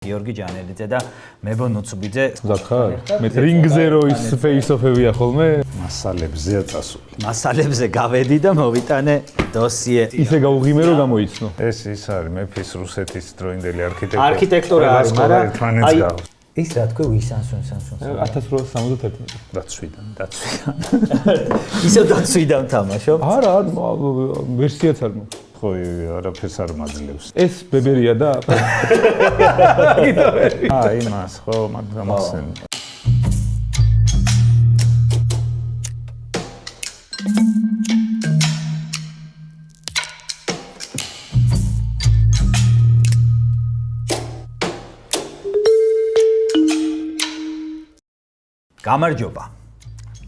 გიორგი ჯანელიძე და მებო ნუცუბიძე. ზაქარ, მე რინგზე რო ის ფეისოფებია ხოლმე. მასალებზეა წასული. მასალებზე გავედი და მოვიტანე დოსიე. ისე გაუღიმე რომ გამოიცნო. ეს არის მეფის რუსეთის დროინდელი არქიტექტურა. არქიტექტურა არის, მაგრამ აი ის რა თქვი ვისანსუნ. 1871. დაცვიდან. ისე დაცვიდან თამაშობ? არა, ვერსიაც არ მაქვს. ხო, არაფერს არ მაძლევს. ეს ბებერია და იმას ხო, მაგამახსენ. გამარჯობა.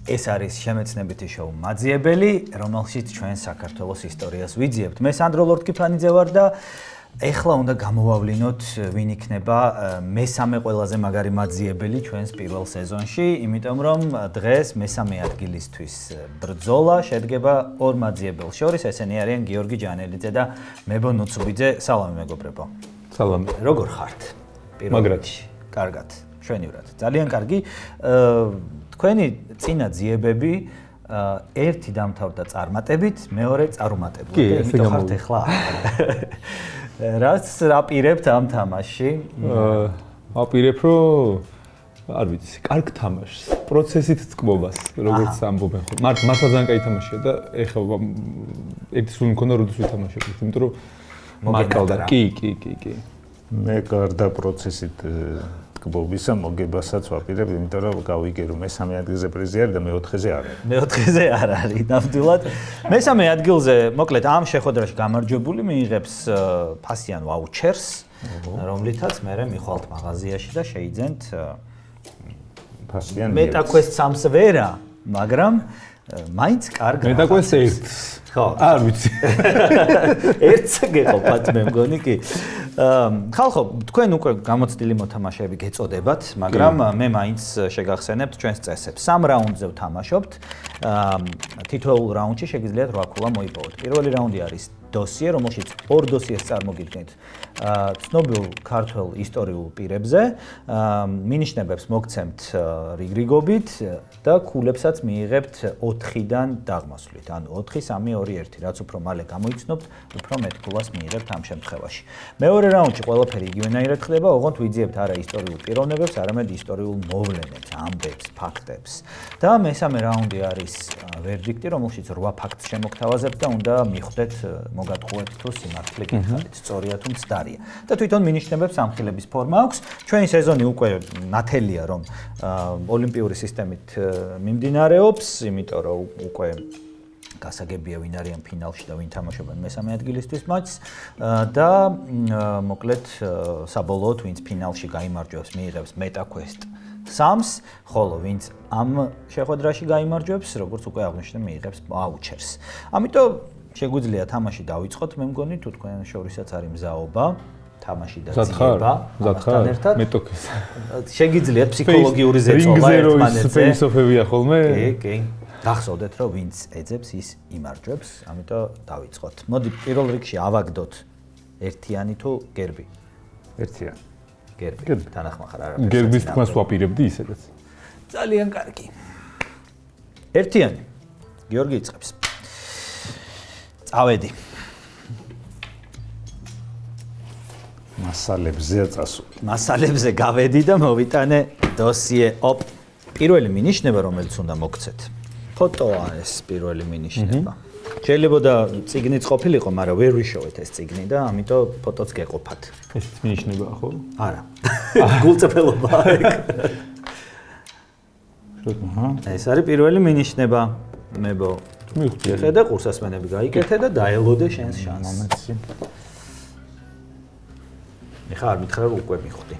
ეს არის შემეცნებითი შოუ მაძიებელი, რომელშიც ჩვენ საქართველოს ისტორიას ვიძიებთ. მე სანდრო ლორდკიფანიძე ვარ და ეხლა უნდა გამოვავლინოთ ვინ იქნება მესამე ყველაზე მაგარი მაძიებელი ჩვენს პირველ სეზონში, იმიტომ რომ დღეს მესამე ადგილისთვის ბრძოლა შედგება ორ მაძიებელს შორის, ესენი არიან გიორგი ჯანელიძე და მებო ნუცუბიძე. სალამი მეგობრებო. სალამი. როგორ ხართ? მაგრად. კარგად. შვენივრად. ძალიან კარგი. თქვენი წინა ძიებები ერთი დამთავრდა წარმატებით, მეორე წარუმატებლად. იმიტომ ხართ ეხლა. რაც აპირებთ ამ თამაშში? აპირებ რომ არ ვიცი, კარგ თამაშს, პროცესით წყბობას, როგორც ამბობენ ხო. მართლა ძალიან კაი თამაშია და ეხლა ერთი სულ მქონდა როდის ვითამაშებთ, იმიტომ რომ მოკალდა. კი. მე გარდა პროცესით ტკბობისა მოგებასაც ვაპირებ, იმიტომ რომ გავიგე რომ მესამე ადგილზე პრიზი არის და მეოთხეზე არ არის. მეოთხეზე არ არის, ნამდვილად. მესამე ადგილზე, მოკლედ ამ შეხვედრაში გამარჯვებული მიიღებს ფასიან ვაუჩერს, რომლითაც მე მიხვალთ მაღაზიაში და შეიძენთ ფასიან მეტაკვესტ 3-ს ვერა, მაგრამ მაინც კარგ მეტაკვესტ 1-ს. ხო, არ ვიცი. ერთს გეყოფათ მე მგონი კი. ხალხო, თქვენ უკვე გამოცდილი მოთამაშეები გეწოდებათ, მაგრამ მე მაინც შეგახსენებთ ჩვენს წესებს. 3 რაუნდზე ვთამაშობთ. თითოეულ რაუნდში შეგიძლიათ 8 ქულა მოიპოვოთ. პირველი რაუნდი არის დოსიე, რომელშიც 2 დოსიეს წარმოგიდგენთ ცნობილ ქართველ ისტორიულ პირებზე, მინიშნებებს მოგცემთ რიგრიგობით და ქულებსაც მიიღებთ 4-დან დაღმასვლით. ანუ 4, 3, 2, 1, რაც უფრო მალე გამოიცნობთ, უფრო მეტ ქულას მიიღებთ ამ შემთხვევაში. მეორე რაუნდში ყველაფერი იგივენაირად ხდება, ოღონდ ვიძიებთ არა ისტორიულ პიროვნებებს, არამედ ისტორიულ მოვლენებს, ამბებს, ფაქტებს. და მესამე რაუნდი არის ვერდიქტი, რომელშიც 8 ფაქტს შემოგთავაზებთ და უნდა მიხვდეთ მოგატყუეთ თუ სიმართლე გითხარით, სწორია თუ მცდარია. და თვითონ მინიშნებებს ამხილების ფორმა აქვს. ჩვენი სეზონი უკვე ნათელია, რომ ოლიმპიური სისტემით მიმდინარეობს, იმიტომ რომ უკვე გასაგებია ვინ არიან ფინალში და ვინ თამაშობენ მესამე ადგილისთვის მატჩს და მოკლედ საბოლოოდ ვინც ფინალში გაიმარჯვებს, მიიღებს მეტაკვესტ 3-ს, ხოლო ვინც ამ შეხვედრაში გაიმარჯვებს, როგორც უკვე აღნიშნე, მიიღებს ვაუჩერს. ამიტომ შეგვიძლია თამაში დავიწყოთ, მე მგონი თუ თქვენ შორისაც არის მზაობა, თამაში და ძიება. ზათხარ, მეტოქეს. შეგიძლიათ ფსიქოლოგიური ზეწოლა ერთმანეთზე. ის ფეისოფებია ხოლმე. კი. გახსოვდეთ რომ ვინც ეძებს ის იმარჯვებს, ამიტომ დავიწყოთ. მოდი პირველ რიგში ავაგდოთ ერთიანი თუ გერბი? ერთიანი. გერბი. თანახმახარ არა. გერბის თქმას ვაპირებდი ისედაც. ძალიან კარგი. ერთიანი. გიორგი იწყებს. წავედი. მასალებზეა წასული. მასალებზე გავედი და მოვიტანე დოსიე. ოპ. პირველი მინიშნება, რომელიც უნდა მოგცეთ. ფოტოა ეს პირველი მინიშნება. შეიძლება და წიგნიც ყოფილიყო, მაგრამ ვერ ვიშოვეთ ეს წიგნი და ამიტომ ფოტოც გეყოფათ. ეს მინიშნება ხო? არა. გულწრფელობა ეგ. ეს არის პირველი მინიშნება. მებო მივხვდი. ხედა ყურსასმენები გაიკეთე და დაელოდე შენს შანსს. მომეცი. ეხლა არ მითხრა რომ უკვე მივხვდი.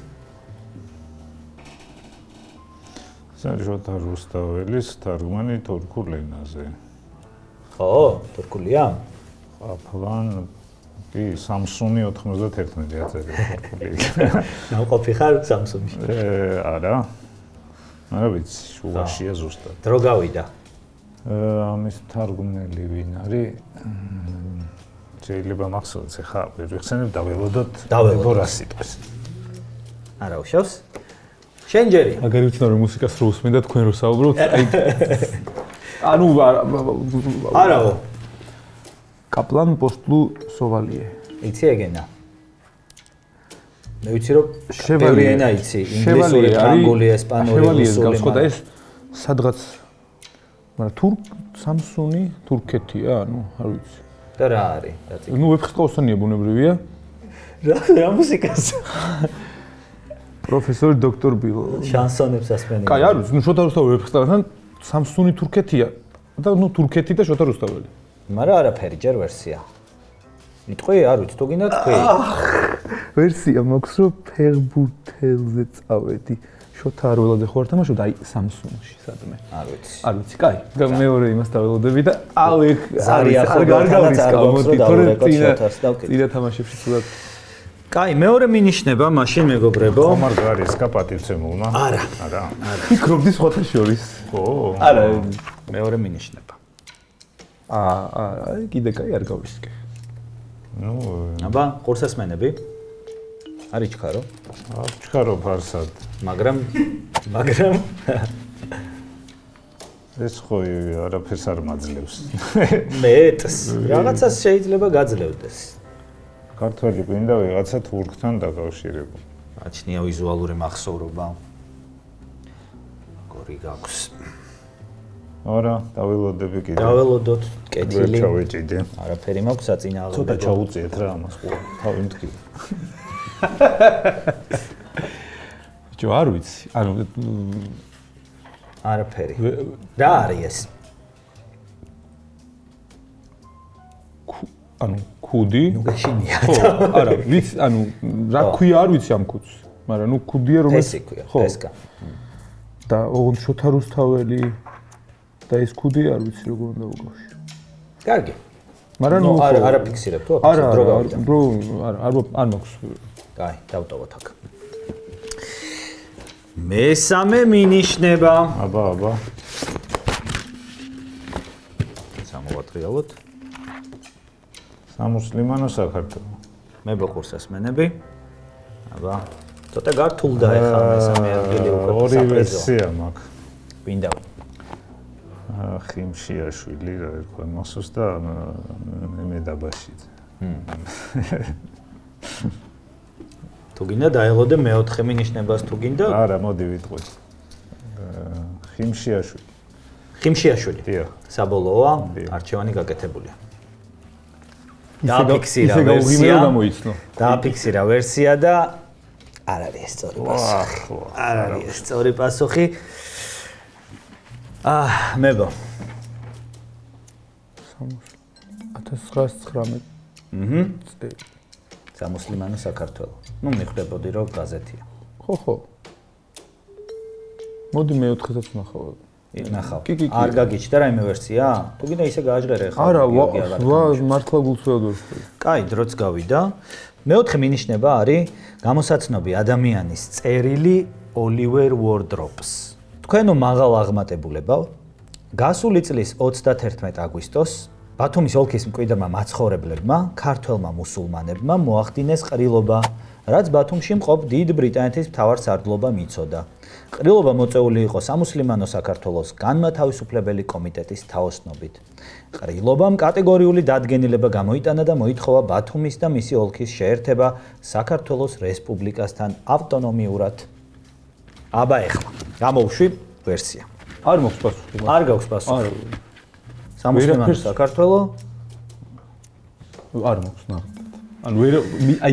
სარჟოთა რუსთაველის თარგმანი თურქულ ენაზე. ხო, თურქულია? აფლან კი Samsung 91 აწერია თურქული. ნაყოფი ხარ Samsung-ში? არა. არა ვიცი, შუაშია ზუსტად. დრო გავიდა. ამის თარგმნელი ვინ არის? შეიძლება მახსოვდეს ხა ვერ ვიხსენებ დაველოდოთ რა სიტყვის. არა უშავს. შენ ჯერი. მაგარი ვიცნა რომ მუსიკას რო უსმენ და თქვენ რო საუბრობთ, აი ანუ არაო. კაპლან პოსტლუ სოვალიე. იცი ეგენა. მე ვიცი რომ ბევრი ენა იცი, ინგლისური, ფრანგული, ესპანური, რუსული. გავსხოდა ეს სადღაც მაგრამ სამსუნი თურქეთია, ანუ არ ვიცი. და რა არის? ნუ ვეფხისტყაოსანია ბუნებრივია. რა მუსიკას? პროფესორი დოქტორ ბილო. შანსონებს ასმენია. კაი, არ ვიცი, ნუ შოთა რუსთაველი ვეფხისტყაოსან სამსუნი თურქეთია და ნუ თურქეთი და შოთა რუსთაველი. მაგრამ არაფერი, ჯერ ვერსია. იტყვი, არ ვიცი, თუ გინდა თქვი. ვერსია მაქვს რომ ფერბურთელზე წავედი. შოთა არ ველოდე ხო არ თამაშობდა აი სამსუნში სადმე. არ ვიცი. არ ვიცი, კაი. მეორე იმას დაველოდები და აუ ეგ ზარია ხო გარგავლის გამოდი, თორე წინა თამაშებში თუდად. კაი, მეორე მინიშნება მაშინ მეგობრებო. ხომარ გარის კაპატივცემულმა? არა. არა. ფიქრობდი სხვათა შორის. ო. არა, მეორე მინიშნება. კიდე კაი არ გავისკე. ნუ, აბა, ყურსასმენები? არ იჩქარო? ჩქარო ფარსად. მაგრამ ეს ხო არაფერს არ მაძლევს. მეტს რაღაცას შეიძლება გაძლევდეს. ქართველი გვინდა ვიღაცა თურქთან დაკავშირებული. აჩნია ვიზუალური მახსოვრობა. გორი გაქვს. არა, დაველოდები კიდე. დაველოდოთ, კეთილი. ჩავეჭიდე. არაფერი მაქვს საწინააღმდეგო. ცოტა ჩაუწიეთ რა ამას ხო. თავი მткиო. ჯო არ ვიცი. ანუ არაფერი. რა არის ეს? ანუ ქუდი? ნუ გაშინია. ხო, არა, ვიცი, ანუ რა ქვია არ ვიცი ამ ქუდს. მაგრამ ნუ ქუდია რომელიც ეს ქვია, ფესკა. და ოღონდ შოთა რუსთაველი და ეს ქუდი არ ვიცი როგორ უნდა უკავშირო. კარგი. მაგრამ ნუ არა ფიქსირებ თუ არა, დრო გავიდა. არ მაქვს. კაი, დავტოვოთ აქ. მესამე მინიშნება. აბა. სამოვატრიალოთ. სამუსლიმანო საქართველო. მე ბოყურსასმენები. აბა, ცოტა გართულდა ახლა მესამე ადგილი უკვე ორი ვერსია მაქვს. ვინდა? ხიმშიაშვილი რა ერქვა მოსოს და მე დაბაშიძე. თუ გინდა დაელოდე მეოთხე მინიშნებას თუ გინდა? არა, მოდი ვიტყვი. ხიმშიაშვილი. ხიმშიაშვილი. დიახ. საბოლოოა, არჩევანი გაკეთებულია. დააფიქსირა ვერსია. დააფიქსირა ვერსია და არ არის ეს სწორი პასუხი. არ არის ეს სწორი პასუხი. მებო. 1919. წელი. სამუსლიმანო საქართველო. ნუ მიხვდებოდი რომ გაზეთია. ხო. მოდი მეოთხესაც ნახავ. ნახავ. არ გაგიჩნდა რაიმე ვერსია? თუ გინდა ისე გააჟღერე ხა. არა, მართლა გულწრფელად ვერ ხვდები. კაი, დროც გავიდა. მეოთხე მინიშნება არის გამოსაცნობი ადამიანის წერილი ოლივერ უორდროპს. თქვენო მაღალ აღმატებულებავ, გასული წლის 31 აგვისტოს ბათუმის ოლქის მკვიდრმა მაცხოვრებლებმა, ქართველმა მუსულმანებმა მოახდინეს ყრილობა, რაც ბათუმში მყოფ დიდ ბრიტანეთის მთავარსარდლობა მიცოდა. ყრილობა მოწეული იყო სამუსლიმანო საქართველოს განმათავისუფლებელი კომიტეტის თაოსნობით. ყრილობამ კატეგორიული დადგენილება გამოიტანა და მოითხოვა ბათუმის და მისი ოლქის შეერთება საქართველოს რესპუბლიკასთან ავტონომიურად. აბა ეხლა გამოვშვი ვერსია. არ მაქვს პასუხი. არ გაქვს პასუხი. სამუსლიმანო საქართველო არ მაქვს ნა. ანუ აი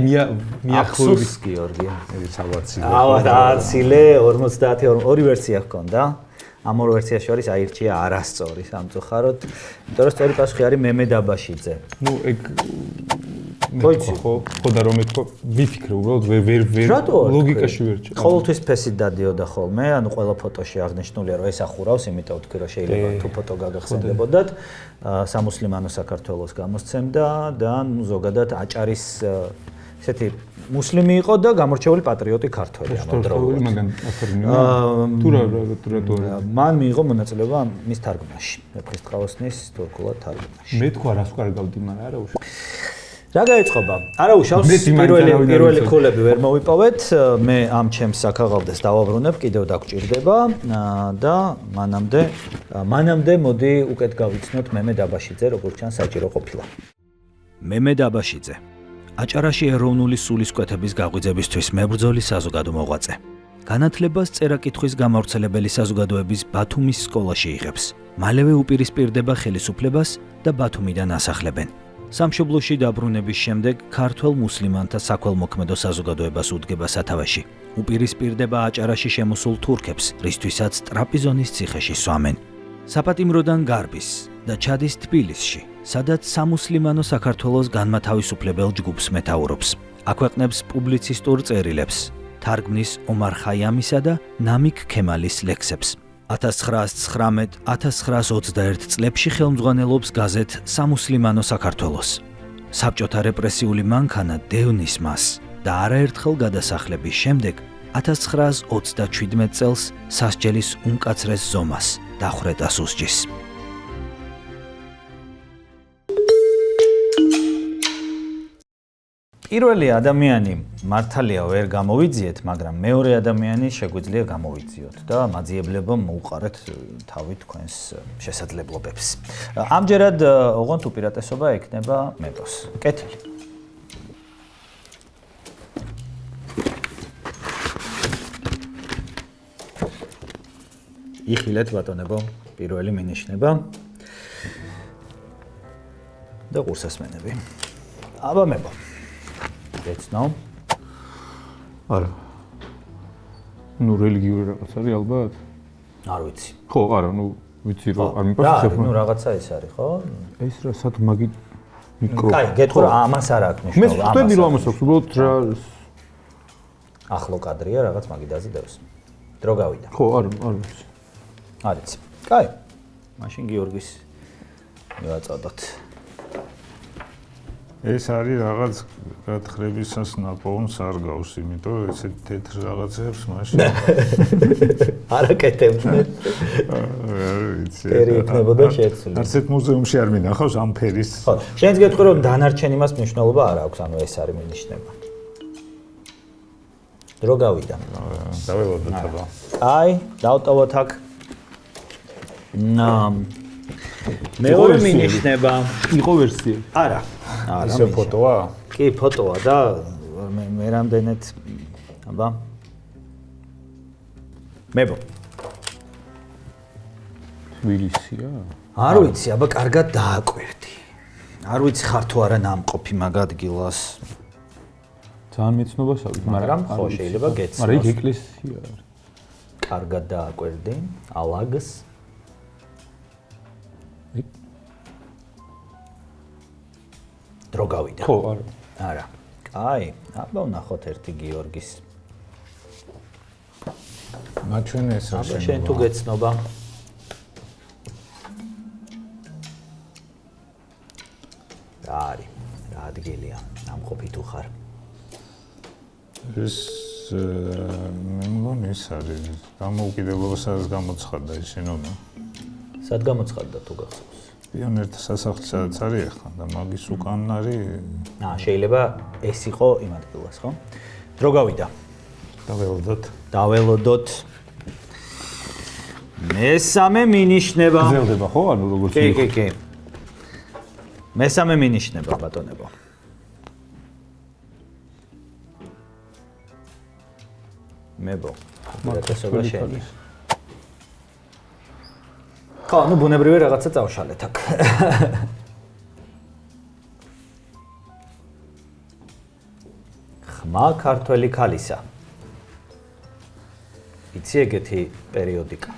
მიახლოების გიორგი. ეს ავაცილე. ავაცილე 50 ორი ვერსია ჰქონდა. ამ ორ ვერსიას შორის აირჩია არასწორი სამწუხაროდ. იმიტომ რომ სწორი პასუხი არის მემე დაბაშიძე. ნუ ეგ ხო და რომ ეთქვა ვიფიქრე უბრალოდ ვერ ლოგიკაში ვერ ჩა. ყოველთვის ფესით დადიოდა ხოლმე, ანუ ყველა ფოტოში აღნიშნულია რომ ეს ახურავს, იმიტომ ვთქვი რომ შეიძლება თუ ფოტო გაგახსენდებოდათ, სამუსლიმანო საქართველოს გამოსცემდა და ნუ ზოგადად აჭარის ესეთი მუსლიმი იყო და გამორჩეული პატრიოტი ქართველი ამავდროულად. მაგან აფორმინა. თუ რა მან მიიღო მონაწილეობა მის თარგმანში, ვეფხისტყაოსნის თურქულად თარგმანში. მე თქვა რას ვკარგავდი, მაგრამ არა უშ. რა გაეწყობა? არა უშავს პირველი ქულები ვერ მოვიპოვეთ, მე ამ ჩემს საქაღალდეს დავაბრუნებ, კიდევ დაგჭირდება და მანამდე მოდი უკეთ გავიცნოთ მემე დაბაშიძე, როგორც ჩანს საჭირო ყოფილა. მემე დაბაშიძე. აჭარაში ეროვნული სულისკვეთების გაღვიძებისთვის მებრძოლი საზოგადო მოღვაწე. განათლებას წერა-კითხვის გამავრცელებელი საზოგადოების ბათუმის სკოლაში იღებს. მალევე უპირისპირდება ხელისუფლებას და ბათუმიდან ასახლებენ. სამშობლოში დაბრუნების შემდეგ ქართველ მუსლიმანთა საქველმოქმედო საზოგადოებას უდგება სათავეში. უპირისპირდება აჭარაში შემოსულ თურქებს, რისთვისაც ტრაპიზონის ციხეში სვამენ. საპატიმროდან გარბის და ჩადის თბილისში, სადაც სამუსლიმანო საქართველოს განმათავისუფლებელ ჯგუფს მეთაურობს. აქვეყნებს პუბლიცისტურ წერილებს, თარგმნის ომარ ხაიამისა და ნამიქ ქემალის ლექსებს. 1919-1921 წლებში ხელმძღვანელობს გაზეთ სამუსლიმანო საქართველოს. საბჭოთა რეპრესიული მანქანა დევნის მას და არაერთხელ გადასახლების შემდეგ 1927 წელს სასჯელის უმკაცრეს ზომას დახვრეტას უსჯის. პირველი ადამიანი მართალია ვერ გამოვიძიეთ, მაგრამ მეორე ადამიანი შეგვიძლია გამოვიძიოთ და მაძიებლება მოუყარეთ თავი თქვენს შესაძლებლობებს. ამჯერად ოღონდ უპირატესობა ექნება მებოს. კეთილი. იხილეთ ბატონებო, პირველი მინიშნება და ყურსასმენები. აბა მებო. ეცნო? არა. ნუ რელიგიური რაღაც არის ალბათ? არ ვიცი. ხო, არა, ნუ ვიცი რომ არ მიპასუხებ. ნუ რაღაცა ის არის, ხო? ეს რა სად მაგი მიკრო. კაი, გეტყვი რა ამას არ აქვს ნიშნობა. მე ვხვდები რომ ამას აქვს, უბრალოდ რა ახლო კადრია რაღაც მაგიდაზე დევს. დრო გავიდა. ხო, არ ვიცი. არ იცი. კაი. მაშინ გიორგის მივაწოდოთ. ეს არის რაღაც გათხრებისას ნაპოვნს არ გავს, იმიტომ რომ ესეთ თეთრ რაღაცებს მაშინ არაკეთებდნენ. არ ვიცი. ფერი იქნებოდა შეცვლილი. არცეთ მუზეუმში არ მინახავს ამ ფერის. ხო, შენც გეტყვი რომ დანარჩენი მას მნიშვნელობა არ აქვს, ანუ ეს არის მინიშნება. დრო გავიდა. დაველოდოთ აბა. აი, დავტოვოთ აქ. მეორე მინიშნება იყო ვერსია. არა. ისე ფოტოა? კი, ფოტოა და მე რამდენად აბა. მებო. თბილისია? არ ვიცი, აბა კარგად დააკვირდი. არ ვიცი ხარ თუ არა ნამყოფი მაგ ადგილას. ძალიან მეცნობას აქვს, მაგრამ ხო შეიძლება გეცნოს. მაგრამ იქ ეკლესია არის. კარგად დააკვირდი, ალაგს. დრო გავიდა. ხო, არა. არა. კაი, აბა ვნახოთ ერთი გიორგის. მაჩვენ ეს აბა შენ თუ გეცნობა. რა არის? რა ადგილია? ნამყოფი თუ ხარ? ეს მე მგონი ეს არის. გამოუკიდებლობასაც გამოცხადდა ეს შენობა. სად გამოცხადდა თუ გახსოვს? პიონერთა სასახლე სადაც არის ახლა და მაგის უკან არის. შეიძლება ეს იყო იმ ადგილას, ხო? დრო გავიდა. დაველოდოთ. მესამე მინიშნება. გრძელდება ხო? ანუ როგორც კი. მესამე მინიშნება ბატონებო. მებო. უპირატესობა შენი. ხო, ნუ ბუნებრივი რაღაცა წავშალეთ აქ. ხმა ქართველი ქალისა. იცი ეგეთი პერიოდიკა.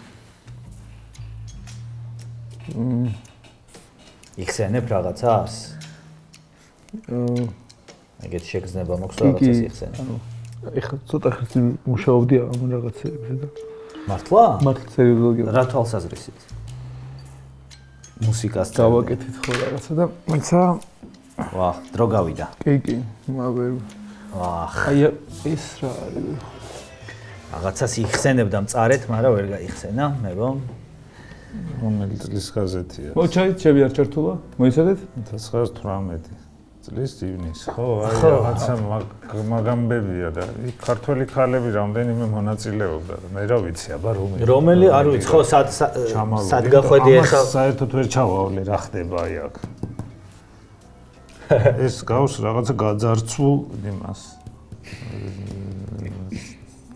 იხსენებ რაღაცას? ეგეთი შეგრძნება მოქვს რაღაცას იხსენებ. ეხლა ცოტა ხანი მუშაობდი ამ რაღაცებზე და მართლა? მართლა სერიოზულად. რა თვალსაზრისით? მუსიკას დავაკეთეთ ხო რაღაცა და მაცა ვახ, დრო გავიდა. კი, მაგრამ ვახ, აი ეს რა არის? რაღაცას იხსენებდა მწარეთ, მაგრამ ვერ გაიხსენა, მებო. რომელი წლის გაზეთია? მოჩაით, ჩემი არ ჩართულა? მოიცადეთ? 1918. წლის ივნის. ხო, აი რაღაცა მაგამბებია და იქ ქართველი ქალები რამდენიმე მონაწილეობდა და მე რა ვიცი, აბა რომელი არ ვიცი, ხო, სად გახვედი ახლა საერთოდ ვერ ჩავავლე რა ხდება აი აქ. ეს გავს რაღაცა გაძარცვულ იმას.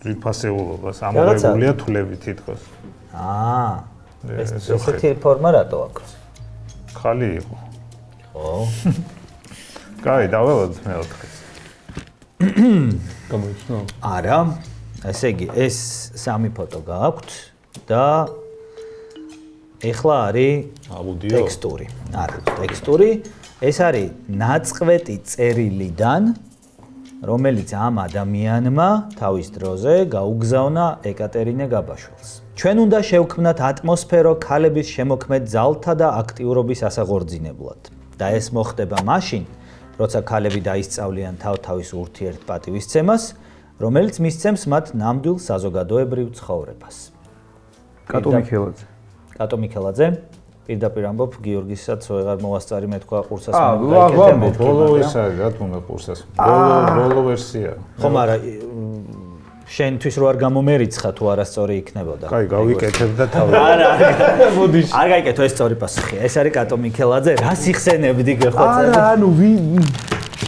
ძვირფასეულობას ამოღებულია თვლები თითქოს. ესეთი ფორმა რატო აქვს? ხალი იყო. ხო. კაი, დაველოდოთ მეოთხეს. გამოიცნო? არა. ესე იგი, ეს სამი ფოტო გააქვთ და ეხლა არის აუდიო. ტექსტური. არა, ტექსტური. ეს არის ნაწყვეტი წერილიდან, რომელიც ამ ადამიანმა თავის დროზე გაუგზავნა ეკატერინე გაბაშვილს. ჩვენ უნდა შევქმნათ ატმოსფერო ქალების შემოქმედ ძალთა და აქტიურობის ასაღორძინებლად. და ეს მოხდება მაშინ, როცა ქალები დაისწავლიან თავ-თავის ურთიერთპატივისცემას, რომელიც მისცემს მათ ნამდვილ საზოგადოებრივ ცხოვრებას. კატო მიქელაძე. კატო მიქელაძე? პირდაპირ ამბობ, გიორგისაც ვეღარ მოვასწარი მე თქვა ყურსას ბოლო ის არის, რა თქმა უნდა ყურსას. ბოლო ვერსია. ხო, მაგრამ შენთვის რო არ გამომერიცხა თუ არასწორი იქნებოდა. კაი, გავიკეთებ და თავი. არა, მოდი. არ გაიკეთო ეს სწორი პასუხია. ეს არის კატო მიქელაძე, რას იხსენებდი გეხოცე? არა, ანუ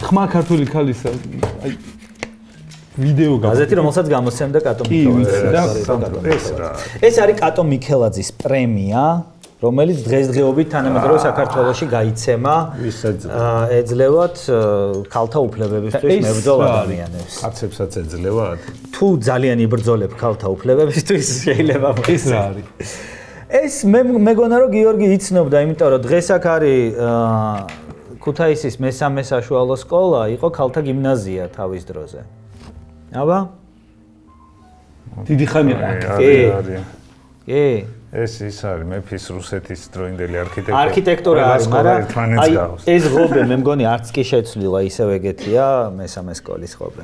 ხმა ქართული ქალისა, აი ვიდეო გაზეთი რომელსაც გამოსცემდა კატო მიქელაძე. ეს არის კატო მიქელაძის პრემია, რომელიც დღესდღეობით თანამედროვე საქართველოში გაიცემა ეძლევათ ქალთა უფლებებისთვის მებრძოლ ადამიანებს. კაცებსაც ეძლევათ? თუ ძალიან იბრძოლებ ქალთა უფლებებისთვის შეიძლება ეს რა არის? ეს მე მეგონა რომ გიორგი იცნობდა, იმიტომ რომ დღეს აქ არის ქუთაისის მესამე საშუალო სკოლა, იყო ქალთა გიმნაზია თავის დროზე. აბა? დიდი ხანია. არის. კი. ეს ის არის მეფის რუსეთის დროინდელი არქიტექტურა არის, მაგრამ აი ეს ღობე მე მგონი არც კი შეცვლილა ისევ ეგეთია მესამე სკოლის ღობე.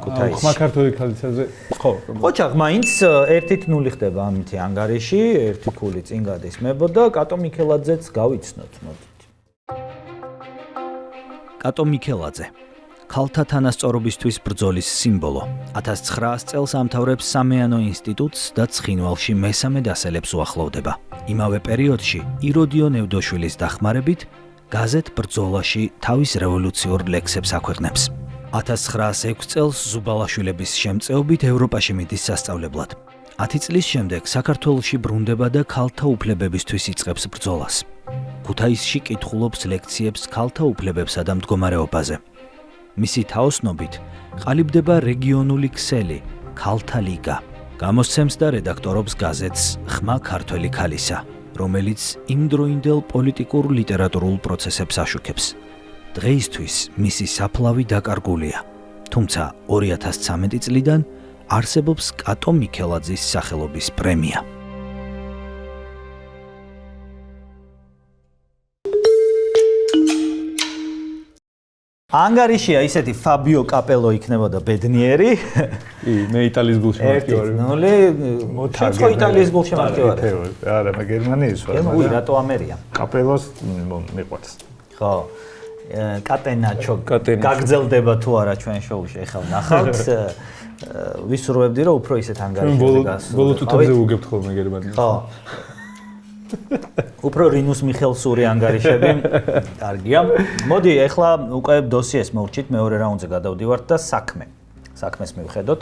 ქუთაისში. ხმა ქართული ქალისაზე. ხო. ოჩაღ მაინც 1-0 ხდება ამითი ანგარიში, 1 ქული წინ გადის მებო და კატო მიქელაძეც გავიცნოთ მოდით. კატო მიქელაძე ქალთა თანასწორობისთვის ბრძოლის სიმბოლო. 1900 წელს ამთავრებს სამეანო ინსტიტუტს და ცხინვალში მესამე დასელებს უახლოვდება. იმავე პერიოდში იროდიო ნევდოშვილის დახმარებით გაზეთ ბრძოლაში თავის რევოლუციურ ლექსებს აქვეყნებს. 1906 წელს ზუბალაშვილების შემწეობით ევროპაში მიდის სასწავლებლად. 10 წლის შემდეგ საქართველოში ბრუნდება და ქალთა უფლებებისთვის იწყებს ბრძოლას. ქუთაისში კითხულობს ლექციებს ქალთა უფლებებსა და მდგომარეობაზე. მისი თაოსნობით ყალიბდება რეგიონული ქსელი ქალთა ლიგა. გამოსცემს და რედაქტორობს გაზეთს ხმა ქართველი ქალისა, რომელიც იმდროინდელ პოლიტიკურ ლიტერატურულ პროცესებს აშუქებს. დღეისთვის მისი საფლავი დაკარგულია, თუმცა 2013 წლიდან არსებობს კატო მიქელაძის სახელობის პრემია. ანგარიშია ისეთი ფაბიო კაპელო იქნებოდა ბედნიერი. კი, მე იტალიის გულში მარტივ ვარ. 1-0. ხო იტალიის გულში მარტივ ვარ. არა, მე გერმანიის ვარ. გერმანია რატო ამერია? კაპელოს მიყვარს. ხო. კატენაჩო გაგრძელდება თუ არა ჩვენ შოუში, ეხლა ვნახავთ. ვისურვებდი რომ უფრო ისეთ ანგარიშებზე გასულ. ბოლო თუთებზე უგებთ ხოლმე გერმანიაში. ხო. უფრო რინუს მიხელსური ანგარიშები კარგია. მოდი ეხლა უკვე დოსიეს მოვჭით, მეორე რაუნდზე გადავდივართ და საქმეს მივხედოთ.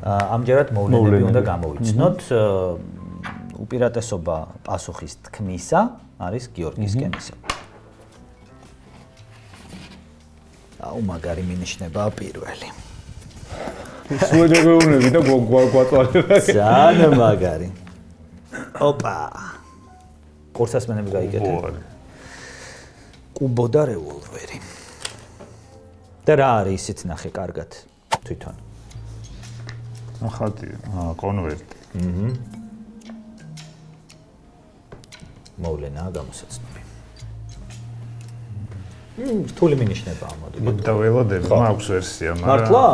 ამჯერად მოვლენები უნდა გამოვიცნოთ. უპირატესობა პასუხის თქმისა არის გიორგის კენისა. აუ მაგარი მინიშნება პირველი. სუეჯეგეუნები და გვაკვატვალება. ძალიან მაგარი. ოპა. კურსასმენები გაიგეთ. კუბო და რევოლვერი. და რა არის ისიც ნახე კარგად თვითონ. ხათი, კონვერტი. მოვლენაა გამოსაცნობი. რთული მინიშნებაა მოდი. და ველოდები მაქვს ვერსია, მაგრამ მართლა?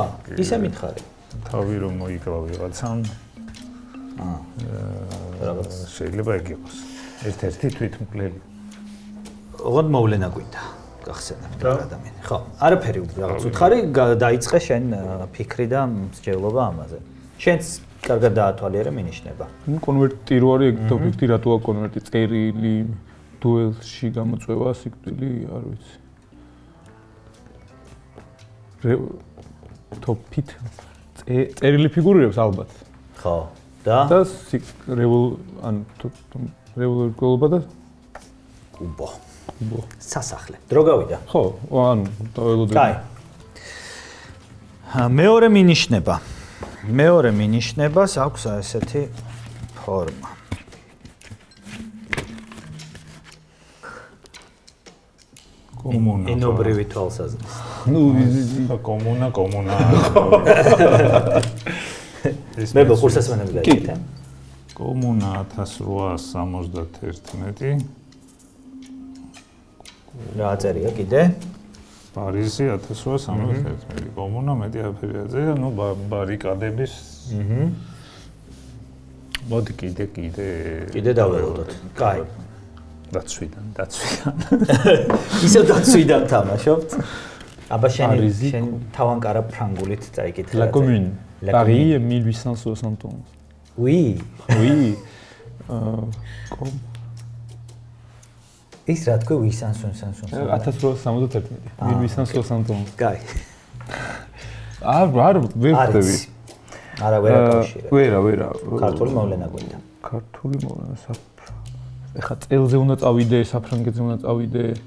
ისე მითხარი. თავი რომ მოიკლავ ვიღაცამ. რაღაც შეიძლება ეგ იყოს. ერთ-ერთი თვითმკვლელი. ოღონდ მოვლენა გვინდა. გახსენებ რა ადამიანი. ხო, არაფერი რაღაც უთხარი დაიწყე შენ ფიქრი და მსჯელობა ამაზე. შენც კარგად დაათვალიერე მინიშნება. კონვერტიროარი ეგ დოფიქტი რატოა კონვერტი წერილი დუელში გამოწვევა სიკვდილი არ ვიცი. თოფით წერილი ფიგურირებს ალბათ. ხო, და რევოლუცია და კუბო. სასახლე. დრო გავიდა. ხო, ანუ დაველოდები. კაი. მეორე მინიშნებას აქვს ესეთი ფორმა. კომუნა. ენობრივი თვალსაზრისით. ნუ კომუნა. მე ბოხურსასმენები გაიგეთ. კომუნა 1871. რა წერია კიდე? პარიზი 1871. კომუნა მეტი აფერი აწერია, ნუ ბარიკადების. მოდი კიდე დავეულოთ. კაი. დაცვიდან. ისე დაცვიდან თამაშობთ. აბა შენ თავანკარა ფრანგულით წაიკითხე. La commune. Paris 1871. Oui. Comme ის რა თქვი 1871. 1871. კაი. არ ვერტები. არა ვერაკავშირებ. ვერა. ქართული მოვლენა გვინდა. ქართული მოვლენა ეხა წელზე უნდა წავიდე, საფრანგეთზე უნდა წავიდე.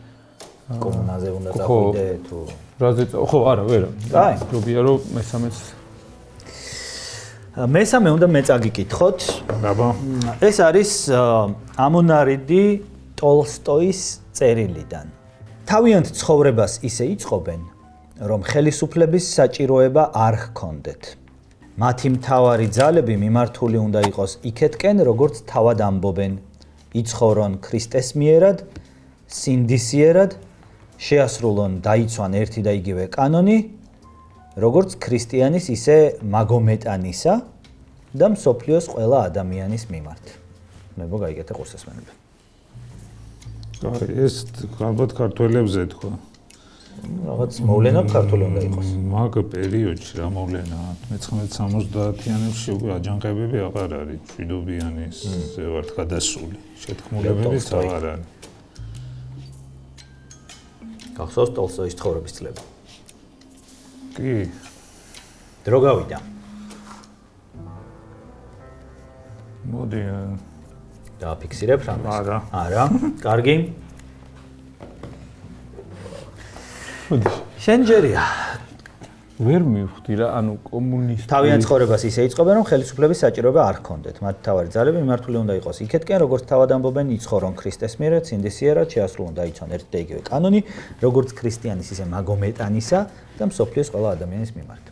კომუნაზე უნდა წავიდე თუ რაზე ხო არა ვერა. კაი. მგონია რომ მესამეც მესამე უნდა მე წაგიკითხოთ. აბა. ეს არის ამონარიდი ტოლსტოის წერილიდან. თავიანთ ცხოვრებას ისე იწყობენ, რომ ხელისუფლების საჭიროება არ ჰქონდეთ. მათი მთავარი ძალები მიმართული უნდა იყოს იქეთკენ, როგორც თავად ამბობენ. იცხოვრონ ქრისტეს მიერად, სინდისიერად, შეასრულონ დაიცვან ერთი და იგივე კანონი, როგორც ქრისტიანის, ისე მაგომეტანისა და მსოფლიოს ყველა ადამიანის მიმართ. მე მოგაიგეთ ყურსასმენები. ეს ალბათ ქართველებზე თქვა. რაღაც მოვლენა ქართული უნდა იყოს. მაგ პერიოდში რა მოვლენა 1970-იანებში უკვე აჯანყებები აღარ არის, მშვიდობიანის ვართ გადასული, შეთქმულებებიც აღარ არის. გახსოვს ტოლსტოის ცხოვრების წლები? კი. დრო გავიდა. მოდი დააფიქსირებ რამეს? არა. კარგი. შენ ჯერია. ვერ მივხვდი რა, ანუ კომუნისტი თავიანთ ცხოვრებას ისე იწყობენ, რომ ხელისუფლების საჭიროება არ ჰქონდეთ. მათი თავარი ძალები მიმართული უნდა იყოს იქეთკენ, როგორც თავად ამბობენ, იცხოვრონ ქრისტეს მიერად, სინდისიერად, შეასრულონ დაიცვან ერთი და იგივე კანონი, როგორც ქრისტიანის, ისე მაგომეტანისა და მსოფლიოს ყველა ადამიანის მიმართ.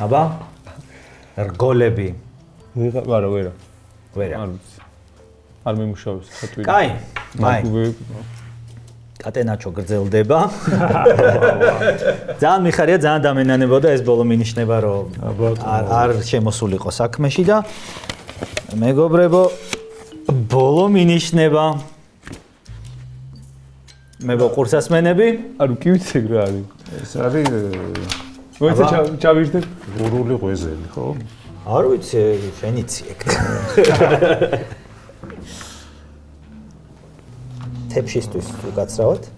აბა? რგოლები. ვერა. ვერა. არ მიმუშავებს ხატვი. კაი. კატენაჩო გრძელდება. ძალიან მიხარია, ძალიან დამენანებოდა ეს ბოლო მინიშნება, რომ არ შემოსულიყო საქმეში და მეგობრებო, ბოლო მინიშნება. მე ყურსასმენები? ანუ კი ვიცი რა არის. ეს არის მოიცა ჩავიждებ გურული ღვეზელი, ხო? არ ვიცი, შენ იცი ეგ. თეფშისთვის უკაცრავად?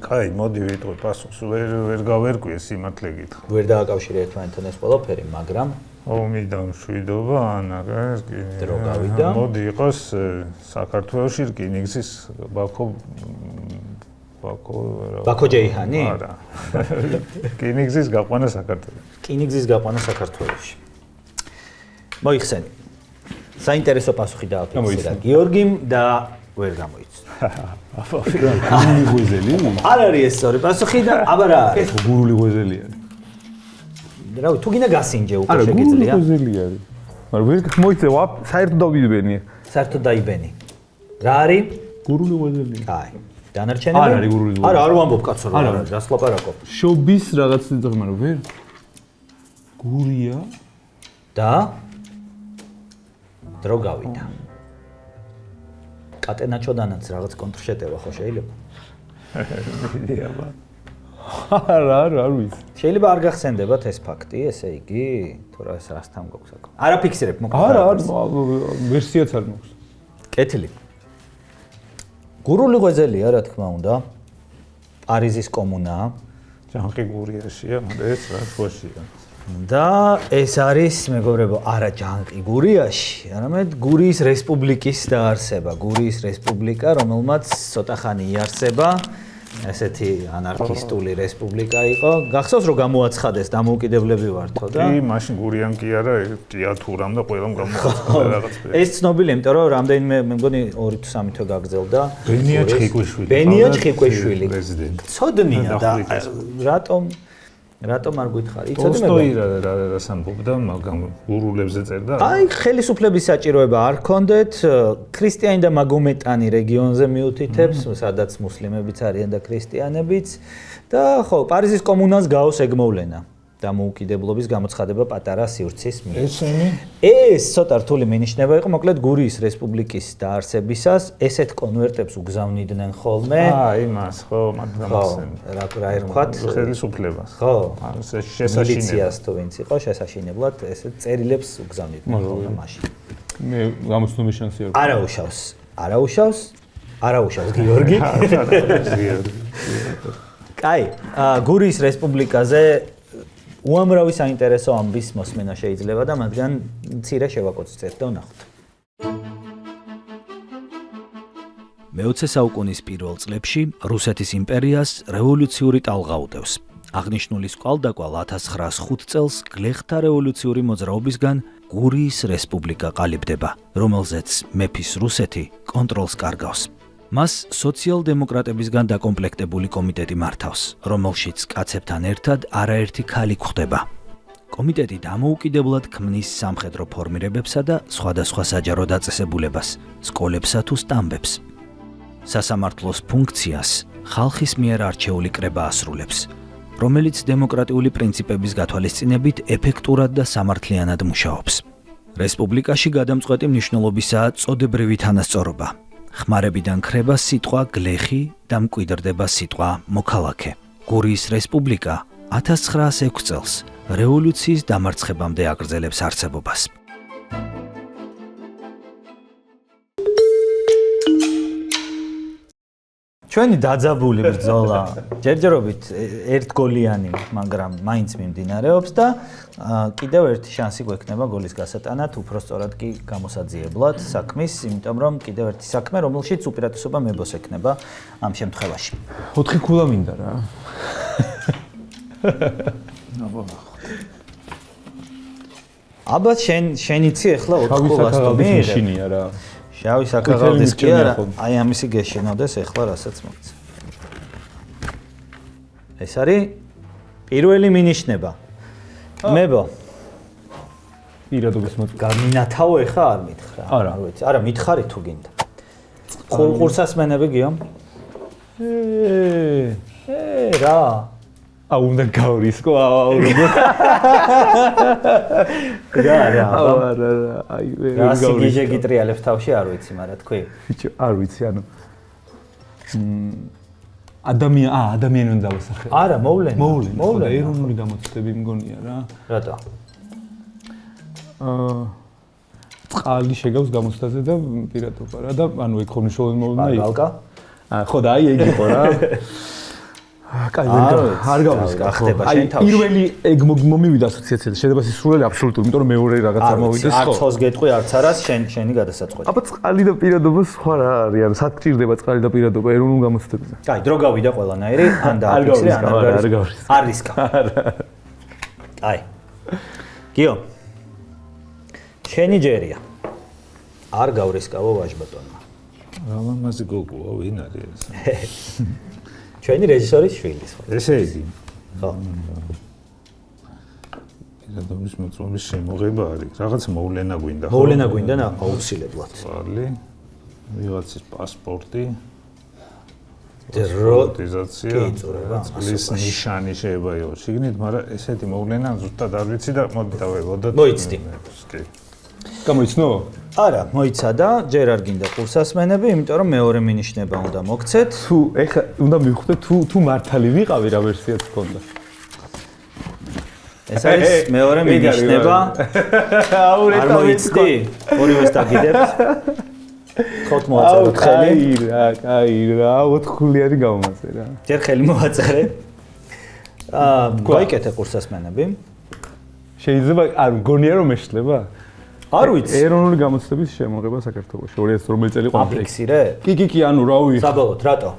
კაი, მოდი ვიტყვი პასუხს. ვერ გავერკვიე სიმართლე გითხრა. ვერ დააკავშირე ერთმანეთთან ეს ყველაფერი, მაგრამ ომი და მშვიდობა, ანა, კი. დრო გავიდა. მოდი იყოს საქართველოში რკინიგზის ბაქო ჯეიჰანი? არა. რკინიგზის გაყვანა საქართველოში. რკინიგზის გაყვანა საქართველოში. მოიხსენი. საინტერესო პასუხი დააფიქსირა გიორგიმ და ვერ გამოიცნო. გურული ღვეზელი? არ არის ეს სწორი პასუხი და აბა რა არის? გურული ღვეზელი არის. რავი, თუ გინდა გასინჯე უკვე შეგიძლია. გურული ღვეზელი არის. მაგრამ ვერ მოიწევა, საერთოდ დავიდბენია. საერთოდ დაიბენი. რა არის? გურული ღვეზელი. კაი. დანარჩენები? არ არის გურული ღვეზელი. არ ვამბობ კაცო რა, რას ლაპარაკობ. შობის რაღაც ძაღლი, მაგრამ ვერ გურია და დრო გავიდა. კატენაჩოდანაც რაღაც კონტრშეტევა ხო შეიძლება? მიდიაბა. არ ვიცი. შეიძლება არ გახსენდებათ ეს ფაქტი, ესე იგი, თუ რასთან გვაქვს აქ. არა ფიქსირებ, მოკლედ. არ ვერსიაც არ მაქვს. კეთილი. გურული ღვეძელია, რა თქმა უნდა. პარიზის კომუნაა. ჯანყი გურიაშია, ეს რა შუაშია. და ეს არის, მეგობრებო, არა ჯანყი გურიაში, არამედ გურიის რესპუბლიკის დაარსება. გურიის რესპუბლიკა, რომელმაც ცოტა ხანი იარსება. ესეთი ანარქისტული რესპუბლიკა იყო. გახსოვს რომ გამოაცხადეს დამოუკიდებლები ვართო და კი, მაშინ გურიან კი არა, ტიათურამ და ყველამ გამოაცხადა რაღაც. ეს ცნობილია, იმიტომ რომ რამდენიმე მე მგონი 2 თუ 3 თვე გაგრძელდა. ბენია ჩხიკვიშვილი. ბენია ჩხიკვიშვილი. პრეზიდენტი. ცოდნია და რატომ არ გითხარი? იცოდი მე. ტოლსტოი რას ამბობდა, მაგრამ გურულებზე წერდა. აი, ხელისუფლების საჭიროება არ ქონდეთ, ქრისტიანი და მაგომეტანი რეგიონზე მიუთითებს, სადაც მუსლიმებიც არიან და ქრისტიანებიც და ხო, პარიზის კომუნას გაოს ეგმოვლენა. დამოუკიდებლობის გამოცხადება პატარა სივრცის მიერ. ეს ცოტა რთული მინიშნება იყო, მოკლედ გურიის რესპუბლიკის დაარსებისას ესეთ კონვერტებს უგზავნიდნენ ხოლმე. იმას, ხო, მაგდამახსენ. რა ერქვათ? ხელისუფლებას. ხო. შესაშინებლად. თუ ვინც იყო, შესაშინებლად ესეთ წერილებს უგზავნიდნენ ხოლმე მაშინ. მე გამოსნობის შანსი არ არაუშავს გიორგი. კაი, გურიის რესპუბლიკაზე უამრავი საინტერესო ამბის მოსმენა შეიძლება და მათგან მცირე შევაკოცეთ და ვნახოთ. მე-20 საუკუნის პირველ წლებში რუსეთის იმპერიას რევოლუციური ტალღა უდევს. აღნიშნულის კვალდაკვალ 1905 წელს გლეხთა რევოლუციური მოძრაობისგან გურიის რესპუბლიკა ყალიბდება, რომელზეც მეფის რუსეთი კონტროლს კარგავს. მას სოციალ-დემოკრატებისგან დაკომპლექტებული კომიტეტი მართავს, რომელშიც კაცებთან ერთად არაერთი ქალი გვხდება. კომიტეტი დამოუკიდებლად ქმნის სამხედრო ფორმირებებსა და სხვადასხვა საჯარო დაწესებულებას, სკოლებსა თუ სტამბებს. სასამართლოს ფუნქციას ხალხის მიერ არჩეული კრება ასრულებს, რომელიც დემოკრატიული პრინციპების გათვალისწინებით ეფექტურად და სამართლიანად მუშაობს. რესპუბლიკაში გადამწყვეტი მნიშვნელობისაა წოდებრივი თანასწორობა. ხმარებიდან ქრება სიტყვა გლეხი და მკვიდრდება სიტყვა მოქალაქე. გურიის რესპუბლიკა 1906 წელს რევოლუციის დამარცხებამდე აგრძელებს არსებობას. ჩვენი დაძაბული ბრძოლა ჯერჯერობით ერთგოლიანი, მაგრამ მაინც მიმდინარეობს და კიდევ ერთი შანსი გვექნება გოლის გასატანად, უпростоრად კი გამოსაძიებლად საქმის, იმიტომ რომ კიდევ ერთი საქმე, რომელშიც უპირატესობა მებოს ექნება ამ შემთხვევაში. 4 ქულა მინდა რა. აბა შენ იცი ახლა 4 ქულას თუ მიშინია რა. შავი საკაღალდის კი არა, აი ამისი გეშინოდეს ახლა რასაც მოგწე. ეს არის პირველი მინიშნება. მებო. პირადობის მოწ. გამინათავო ახლა არ მითხრა. არ ვიცი, არა მითხარი თუ გინდა. ყურსასმენები გიო? რა. აუ უნდა გავრისკო, აუ როგორ. რა. აი რა სიგიჟე გიტრიალებს თავში არ ვიცი, მაგრამ თქვი. ბიჭო, არ ვიცი, ანუ ადამიანი უნდა დავასახელო. არა, მოვლენა. ეროვნული გამოცდები მგონია რა. რატო? წყალი შეგავს გამოცდაზე და პირადობა რა და ანუ ეგ ხომ მნიშვნელოვანი მოვლენა იყო. გალკა? ხო და აი ეგ იყო რა. კაი, არ გავისკა ხდება შენ თავში. პირველი ეგ მომივიდა ასოციაციაზე, შეიძლება სისრულელი აბსოლუტური, იმიტომ რომ მეორე რაღაც ამოვიდეს ხო. არც ხოს გეტყვი, არც არას შენი გადასაწყვეტი. აბა წყალი და პირადობა სხვა რა არის, ანუ სად გჭირდება წყალი და პირადობა ეროვნულ გამოცდებზე? კაი, დრო გავიდა ყველანაირი, ან დააფიქსირე, ან არ გავრისკა. არ რისკა. კაი. გიო. შენი ჯერია. არ გავრისკავო ვაჟბატონმა. რამამაზი გოგოა, ვინ არის ეს? ჩვენი რეჟისორის შვილი სხვა. ესე იგი. ხო. პირადობის მოწმობის შემოღება არის. რაღაც მოვლენა გვინდა ხო? მოვლენა გვინდა აუცილებლად. წყალი, ვიღაცის პასპორტი, დროტიზაცია, წყლის ნიშანი შეიძლება იყოს. შიგნით, მაგრამ ესეთი მოვლენა ზუსტად არ ვიცი და მოდი დავებოდოთ. მოიცდი. კი. გამოიცნო? არა, მოიცადა, ჯერ არ გინდა კურსასმენები, იმიტომ რომ მეორე მინიშნება უნდა მოგცეთ. თუ ეხლა უნდა მივხვდეთ თუ მართალი ვიყავი რა ვერსიაც გქონდა. ეს არის მეორე მინიშნება. არ მოიცდი? ორივეს დაგიდებთ. ხოთ მოაწეროთ ხელი. კაი რა, 4 ხულიანი გამომაწე რა. ჯერ ხელი მოაწერე. გვაიკეთე კურსასმენები. შეიძლება არ მგონია რომ ეშლება? არ ვიცი. ეროვნული გამოცდების შემოღება საქართველოში 2000 რომელი წელი ყოფილა? აფიქსირე? კი, ანუ რა ვი. საბოლოოდ რატო?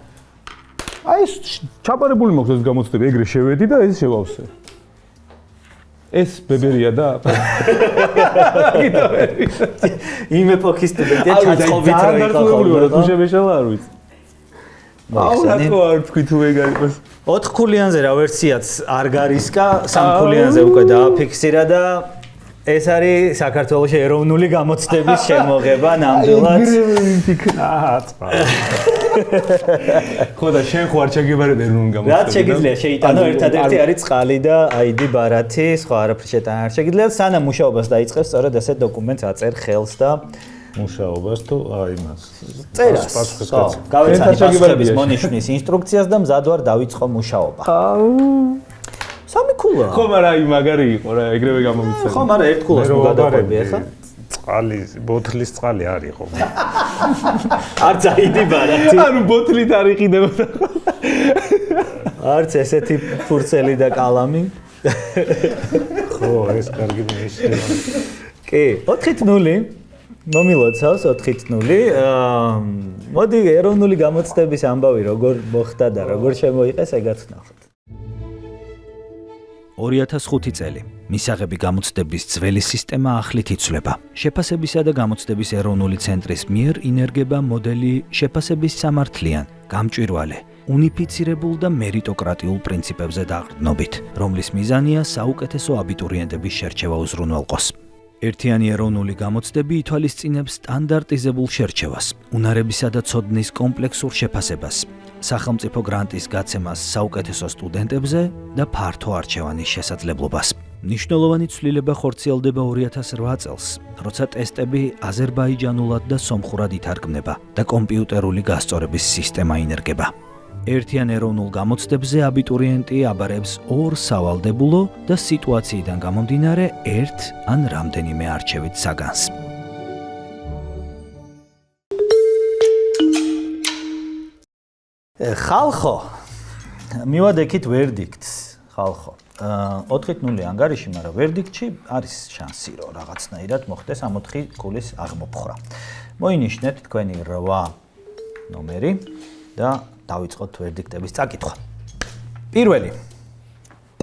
აი ეს ჩაპარებული მაქვს ეს გამოცდები, ეგრე შევედი და ეს შევავსე. ეს ბებერია და იმ ეპოქის სტუდენტია ჩაწყობით რო იყო ხოლმე. თუ შემეშალა არ ვიცი. აუ რატო არ თქვი თუ ეგ არის? 4 ხულიანზე რა ვერსიაც არ გარისკა, 3 ხულიანზე უკვე დააფიქსირა და ეს არის საქართველოს ეროვნული გამოცდების შემოღება ნამდვილად. ხო და შენ ხო არ ჩაგებარებ ეროვნულ გამოცდებს? რაც შეგიძლია შეიტანო, ერთადერთი არის წყალი და ID ბარათი, სხვა არაფერი შეტანა არ შეგიძლია. სანამ მუშაობას დაიწყებს, სწორედ ესე დოკუმენტს აწერ ხელს და მუშაობას თუ იმას. წერას. გავეცანი პასუხების მონიშნის ინსტრუქციას და მზად ვარ დავიწყო მუშაობა. სამი ქულა. ხო, მაგრამ აი მაგარი იყო რა, ეგრევე გამომიცადა. ხო, მაგრამ ერთ ქულას მოგადაყვები ახლა. წყალი, ბოთლის წყალი არ იყო. არც ID ბარათი. ანუ ბოთლით არ იყიდებოდა. არც ესეთი ფურცელი და კალამი. ხო, ეს კარგი ნიშნება. კი, 4-0. მომილოცავს 4-0. მოდი ეროვნული გამოცდების ამბავი როგორ მოხდა და როგორ შემოიყეს ეგაც ვნახოთ. 2005 წელი. მისაღები გამოცდების ძველი სისტემა ახლით იცვლება. შეფასებისა და გამოცდების ეროვნული ცენტრის მიერ ინერგება მოდელი შეფასების სამართლიან, გამჭვირვალე, უნიფიცირებულ და მერიტოკრატიულ პრინციპებზე დაყრდნობით, რომლის მიზანია საუკეთესო აბიტურიენტების შერჩევა უზრუნველყოს. ერთიანი ეროვნული გამოცდები ითვალისწინებს სტანდარტიზებულ შერჩევას, უნარებისა და ცოდნის კომპლექსურ შეფასებას, სახელმწიფო გრანტის გაცემას საუკეთესო სტუდენტებზე და ფართო არჩევანის შესაძლებლობას. მნიშვნელოვანი ცვლილება ხორციელდება 2008 წელს, როცა ტესტები აზერბაიჯანულად და სომხურად ითარგმნება და კომპიუტერული გასწორების სისტემა ინერგება. ერთიან ეროვნულ გამოცდებზე აბიტურიენტი აბარებს 2 სავალდებულო და სიტუაციიდან გამომდინარე 1 ან რამდენიმე არჩევით საგანს. ხალხო, მივადექით ვერდიქტს, ხალხო. 4-0 ანგარიში, მაგრამ ვერდიქტში არის შანსი, რომ რაღაცნაირად მოხდეს ამ 4 ქულის აღმოფხვრა. მოინიშნეთ თქვენი 8 ნომერი და დავიწყოთ ვერდიქტების წაკითხვა. პირველი.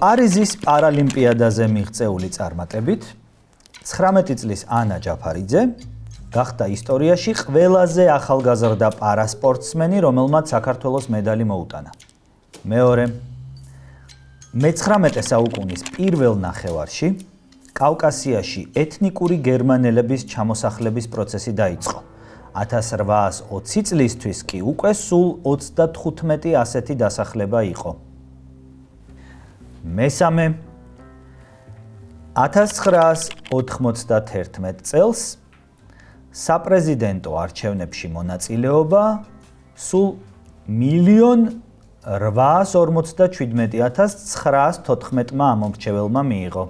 პარიზის პარალიმპიადაზე მიღწეული წარმატებით 19 წლის ანა ჯაფარიძე გახდა ისტორიაში ყველაზე ახალგაზრდა პარასპორტსმენი, რომელმაც საქართველოს მედალი მოუტანა. მეორე. მე-19 საუკუნის პირველ ნახევარში კავკასიაში ეთნიკური გერმანელების ჩამოსახლების პროცესი დაიწყო. 1820 წლისთვის კი უკვე სულ 35 ასეთი დასახლება იყო. მესამე. 1991 წელს საპრეზიდენტო არჩევნებში მონაწილეობა სულ 1,857,914 ამომრჩეველმა მიიღო.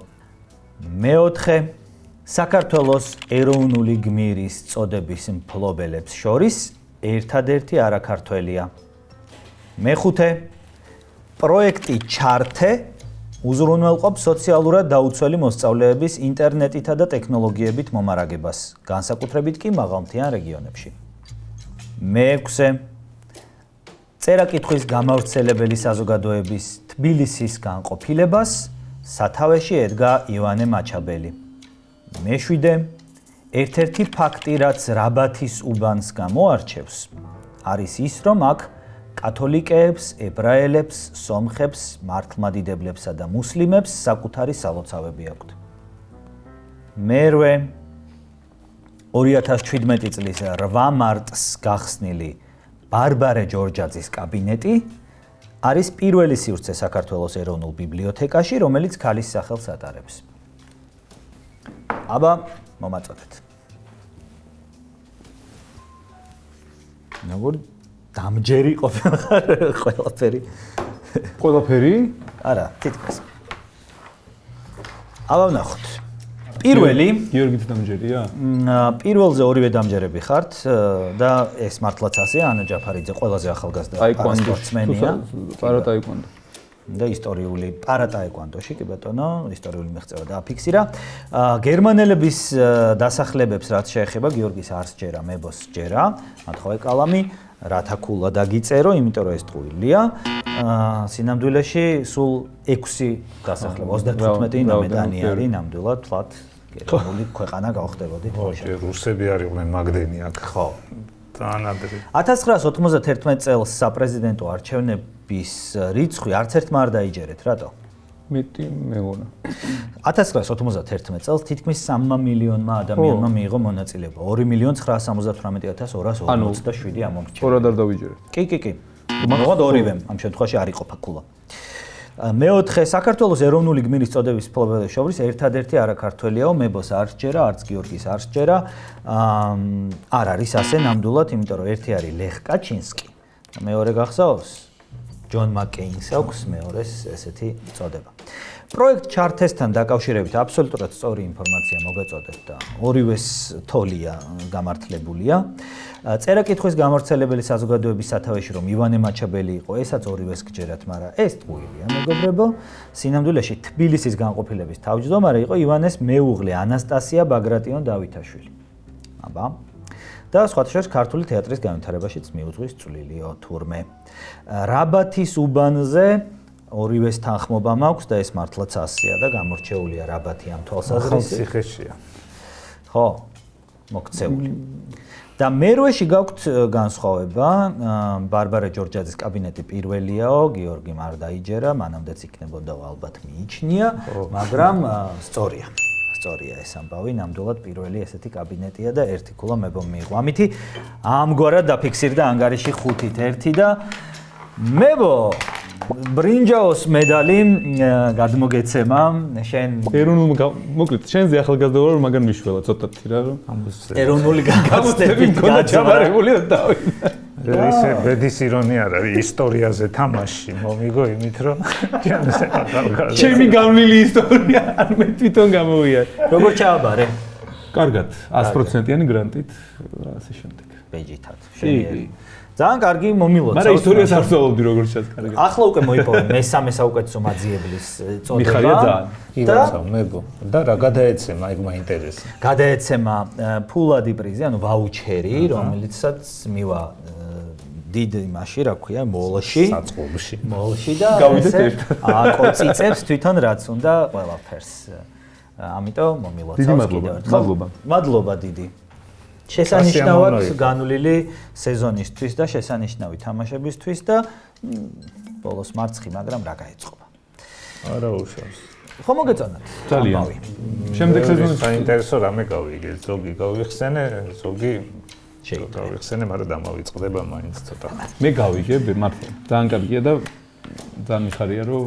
მეოთხე. საქართველოს ეროვნული გმირის წოდების მფლობელებს შორის ერთადერთი არაქართველია. მეხუთე. პროექტი ჩართე უზრუნველყოფს სოციალურად დაუცველი მოსწავლეების ინტერნეტითა და ტექნოლოგიებით მომარაგებას, განსაკუთრებით კი მაღალმთიან რეგიონებში. მეექვსე. წერა-კითხვის გამავრცელებელი საზოგადოების თბილისის განყოფილებას სათავეში ედგა ივანე მაჩაბელი. მეშვიდე. ერთ-ერთი ფაქტი, რაც რაბათის უბანს გამოარჩევს, არის ის, რომ აქ კათოლიკეებს, ებრაელებს, სომხებს, მართლმადიდებლებსა და მუსლიმებს საკუთარი სალოცავები აქვთ. მერვე. 2017 წლის 8 მარტს გახსნილი ბარბარე ჯორჯაძის კაბინეტი არის პირველი სივრცე საქართველოს ეროვნულ ბიბლიოთეკაში, რომელიც ქალის სახელს ატარებს. აბა, მომაწოდეთ. როგორ დამჯერი ყოფილიყარ ყველაფერი. ყველაფერი? არა, თითქოს. აბა ვნახოთ. პირველი გიორგიც დამჯერია? პირველზე ორივე დამჯერები ხართ და ეს მართლაც ასეა, ანა ჯაფარიძე ყველაზე ახალგაზრდა სპორტსმენია. პარატაიკვანდო. და ისტორიული პარატაიკვანდოში, კი ბატონო, ისტორიული მიღწევა დააფიქსირა. გერმანელების დასახლებებს რაც შეეხება, გიორგის არს ჯერა, მებოს ჯერა, მათხოვე კალამი, რათა ქულა დაგიწერო, იმიტომ რომ ეს ტყუილია. სინამდვილეში სულ 6 დასახლება, 35 ნამედანი არის ნამდვილად, თლათ გერმანული ქვეყანა გავხდებოდი. ხო, რუსები არიყვნენ მაგდენი აქ. ხო. თან ადრე. 1991 წელს საპრეზიდენტო არჩევნების რიცხვი არც ერთმა არ დაიჯერეთ, რატო? მეტი მეგონა. 1991 წელს თითქმის 3 მილიონმა ადამიანმა მიიღო მონაწილეობა. 2,960,247 ამომრჩეველი. სწორად არ დავიჯერე. კი. მოყავთ ორივემ, ამ შემთხვევაში არ იყო ფაქულა. მეოთხე საქართველოს ეროვნული გმირის წოდების მფლობელებს შორის ერთადერთი არაქართველიაო, მებოს არც ჯერა, არც გიორგის არც ჯერა. არ არის ასე ნამდვილად, იმიტომ რომ ერთი არის ლეხ კაჩინსკი, მეორე გახსოვს? ჯონ მაკეინს აქვს მეორეს ესეთი წოდება. პროექტ ჩარტესთან დაკავშირებით აბსოლუტურად სწორი ინფორმაცია მოგეწოდეთ და ორივეს თოლია გამართლებულია. წერა-კითხვის გამავრცელებელი საზოგადოების სათავეში რომ ივანე მაჩაბელი იყო, ესაც ორივეს გჯერათ, მაგრამ ეს ტყუილია, მეგობრებო. სინამდვილეში თბილისის განყოფილების თავმჯდომარე იყო ივანეს მეუღლე ანასტასია ბაგრატიონ დავითაშვილი. აბა და სხვათა შორის ქართული თეატრის განვითარებაშიც მიუძღვის წვლილიო თურმე. რაბათის უბანზე ორივეს თანხმობა მაქვს და ეს მართლაც ასეა და გამორჩეულია რაბათი ამ თვალსაზრისით. ციხეშია. ხო, მოქცეული. და მერვეში გაქვთ განსხვავება, ბარბარე ჯორჯაძის კაბინეტი პირველიაო, გიორგიმ არ დაიჯერა, მანამდეც იქნებოდა ალბათ მიიჩნია, მაგრამ სწორია. სწორია ეს ამბავი, ნამდვილად პირველი ესეთი კაბინეტია და ერთი ქულა მებომ მიიღო. ამითი ამგვარად დაფიქსირდა ანგარიში 5-1 და მებო ბრინჯაოს медали გადმოგეცემა შენ ეროვნულ მოკლედ შენზე ახალგაზრდა ვარ მაგან მიშველა ცოტათი რა რომ ეროვნული გაგაცდებით გაჩაბარებული დავი ისე ბედის ირონია არის ისტორიაზე თამაში მომიგო იმით რომ ჩემი გამლილი ისტორია არ მე თვითონ გამოვიარ როგორ ჩააბარე კარგად 100%-იანი გრანტით ასე შემდეგ ბეჯითად შენ ძალიან კარგი მომილოცა. მაგრამ ისტორიას არ ვსწავლობდი როგორც ჩანს კარგად. ახლა უკვე მოიპოვე მესამე საუკეთესო მაძიებლის წოდება. მიხარია ძალიან. ივანსა მებო და რა გადაეცემა, ეგ მაინტერესებს. გადაეცემა ფულადი პრიზი, ანუ ვაუჩერი, რომელიცაც მივა დიდ იმაში, რა ქვია, მოლში. საწყობში. მოლში და გავიდეთ ერთად. აკოციცებს თვითონ რაც უნდა ყველაფერს. ამიტომ მომილოცავს კიდევ ერთხელ. მადლობა. მადლობა დიდი. შესანიშნავად განვლილი სეზონისთვის და შესანიშნავი თამაშებისთვის და ბოლოს მარცხი, მაგრამ რა გაეწყობა. არა უშავს. ხო მოგეწონათ? ძალიან. შემდეგ სეზონში საინტერესო რამე გავიგე, ზოგი გავიხსენე, ზოგი გავიხსენე, მაგრამ დამავიწყდება მაინც ცოტა. მე გავიგე, მართლა. ძალიან კარგია და ძალიან მიხარია რომ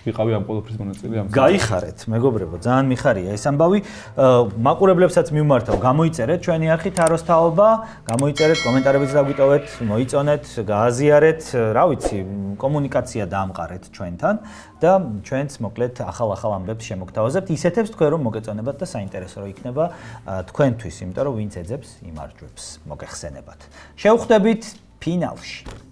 ვიყავი ამ ყველაფრის მონაწილე ამ. გაიხარეთ, მეგობრებო, ძალიან მიხარია ეს ამბავი. მაყურებლებსაც მიმართავ, გამოიწერეთ ჩვენი არხით აროსთაობა, გამოიწერეთ, კომენტარებიც დაგვიტოვეთ, მოიწონეთ, გააზიარეთ, რა ვიცი, კომუნიკაცია დაამყარეთ ჩვენთან და ჩვენც მოკლედ ახალ ამბებს შემოგთავაზებთ. ისეთებს თქვენ რომ მოგეწონებათ და საინტერესო რო იქნება თქვენთვის, იმიტომ რომ ვინც ეძებს, იმარჯვებს, მოგეხსენებათ. შევხვდებით ფინალში.